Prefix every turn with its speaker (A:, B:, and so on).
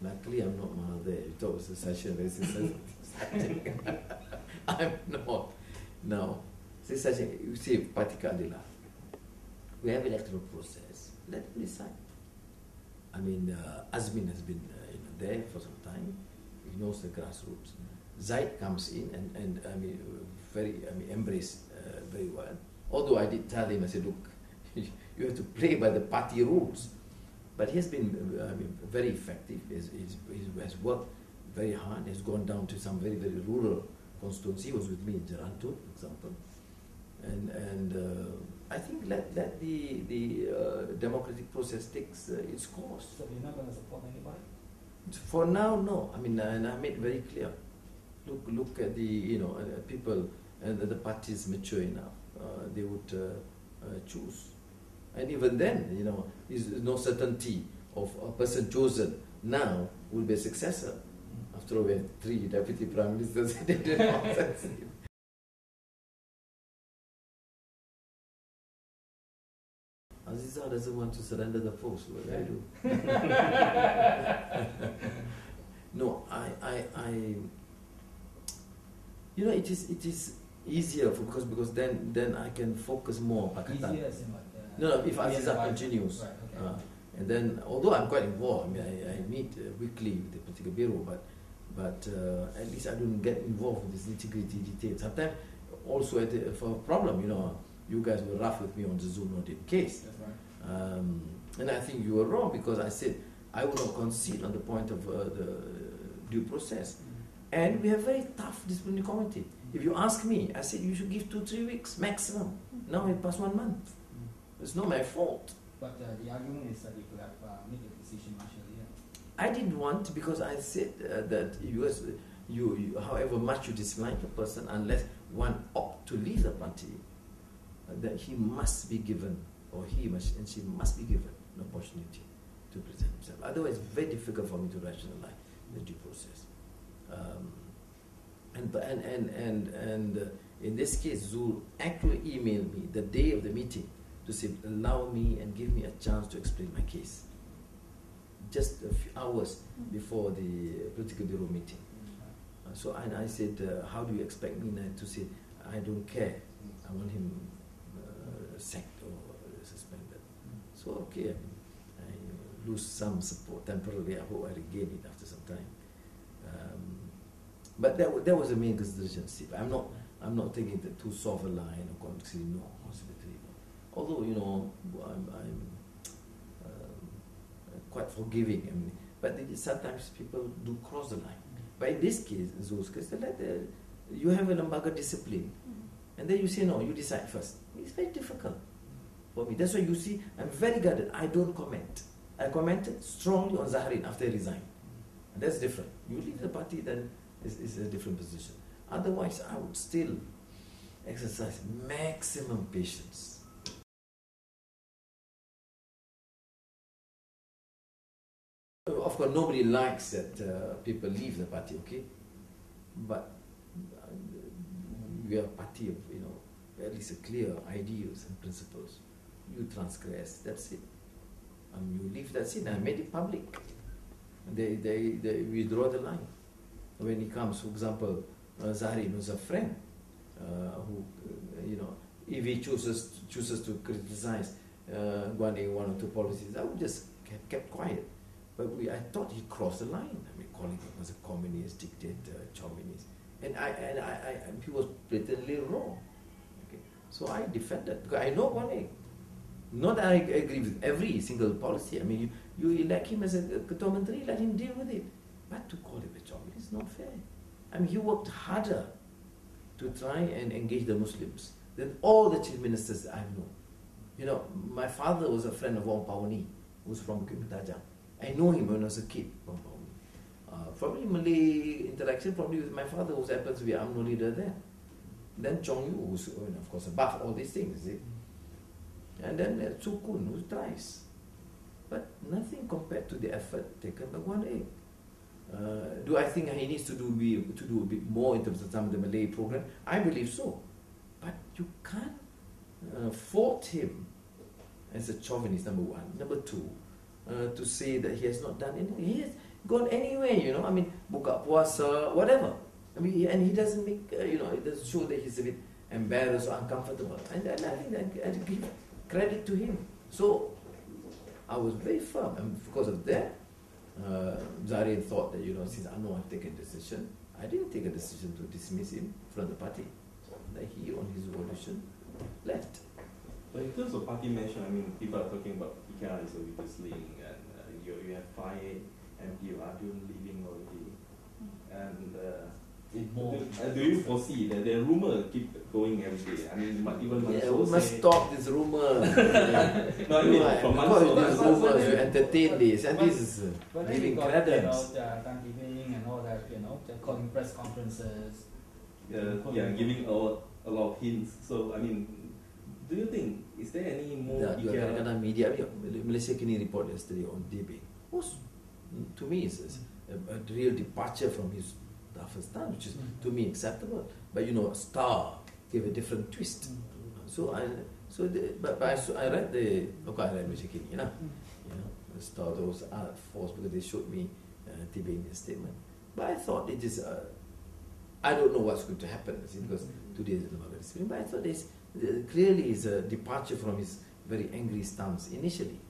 A: Luckily, I'm not one of there. You thought it was a session, I'm not. No. You see, particularly, we have electoral process. Let him decide. I mean, Azmin has been there for some time. He knows the grassroots. Zaid comes in and embraced very well. Although I did tell him, I said, look, you have to play by the party rules. But he has been very effective. He has worked very hard. He has gone down to some very, very rural constituency. He was with me in Jaranto, for example. And I think let the democratic process takes its course.
B: So you're not going to support anybody?
A: For now, no. I mean, and I made very clear. Look at the people and the parties mature enough. They would choose. And even then, is no certainty of a person chosen now will be a successor. After all, we had 3 deputy prime ministers. They did nonsense. Aziza doesn't want to surrender the post. What do I do? No, it is easier because then I can focus more on Pakistan.
B: Easier as in what?
A: No, if Aziza continues.
B: Right, okay.
A: And then, although I'm quite involved, I mean, I meet weekly with the political bureau, but at least I don't get involved with this nitty-gritty details. Sometimes, also for a problem, you guys were rough with me on the Zoom noted case.
B: That's right.
A: And I think you were wrong because I said I would not concede on the point of the due process. And we have very tough disciplinary committee. If you ask me, I said you should give 2-3 weeks maximum. Now it passed 1 month. It's not my fault.
B: But the argument is that you could have made a decision much earlier.
A: I didn't want because I said that you, however much you dislike a person, unless one opt to leave the party, that he must be given, or she must be given an opportunity to present himself. Otherwise, it's very difficult for me to rationalize the due process. And in this case, Zul actually emailed me the day of the meeting to say, allow me and give me a chance to explain my case. Just a few hours before the political bureau meeting. So I said, how do you expect me now to say, I don't care, I want him sacked or suspended. So okay, I lose some support temporarily. I hope I regain it after some time. But that was the main consideration. I'm not taking it too soft a line or saying no, possibility. Although I'm quite forgiving. I mean, but sometimes people do cross the line. But in this case, you have a lembaga discipline, and then you say no, you decide first. It's very difficult for me. That's why you see I'm very guarded. I don't comment. I commented strongly on Zahrin after he resigned. And that's different. You leave the party, then it's a different position. Otherwise, I would still exercise maximum patience. Of course, nobody likes that people leave the party, okay? But we are a party of, at least a clear ideals and principles. You transgress, that's it. You leave, that's it. And I made it public. They withdraw the line. When he comes, for example, Zahrin was a friend who, if he chooses to criticize one or two policies, I would just kept quiet. But I thought he crossed the line. I mean, calling him as a communist, dictator, chauvinist, and he was blatantly wrong. Okay, so I defended because I know one thing. Not that I agree with every single policy. I mean, you elect him as a Ketua Menteri, let him deal with it. But to call him a chauvinist is not fair. I mean, he worked harder to try and engage the Muslims than all the chief ministers I've known. My father was a friend of Wong Pawani, who's from Bukit Mentajam. I know him when I was a kid, Wong Pawani. Probably Malay interaction, probably with my father, who happens to be UMNO leader there. Then Chong Yu, who's, of course, above all these things, is it? And then Tsu Kun, who tries. But nothing compared to the effort taken by Wan Egg. Do I think he needs to do a bit more in terms of some of the Malay program? I believe so. But you can't fault him as a chauvinist, number one. Number two, to say that he has not done anything. gone anywhere, you know. I mean, buka puasa, whatever. I mean, and he doesn't make, it doesn't show that he's a bit embarrassed or uncomfortable. And I think I give credit to him. So I was very firm, and because of that, Zarin thought that, since Anwar had taken a decision, I didn't take a decision to dismiss him from the party. That he, on his volition, left.
C: But in terms of party mention, I mean, people are talking about PKR is a weakest link, and you have 5 MP of Adun leaving already. And do you foresee that the rumor keep going every day? I mean, even
A: we must stop this rumor.
C: No, I mean, from
A: because these rumors, you entertain this, and this is giving credence.
B: Thanksgiving and all that, calling press conferences.
C: Giving out a lot of hints. So, I mean, do you think, is there any more
A: kadang-kadang media, Malaysia Kini report yesterday on DB was, to me, is a real departure from his first time, which is to me acceptable. But a Star gave a different twist. So I read Malaysia Kini, the Star, those are forced because they showed me DB in his statement. But I thought it is. I don't know what's going to happen because today is not very spring. But I thought this clearly is a departure from his very angry stance initially.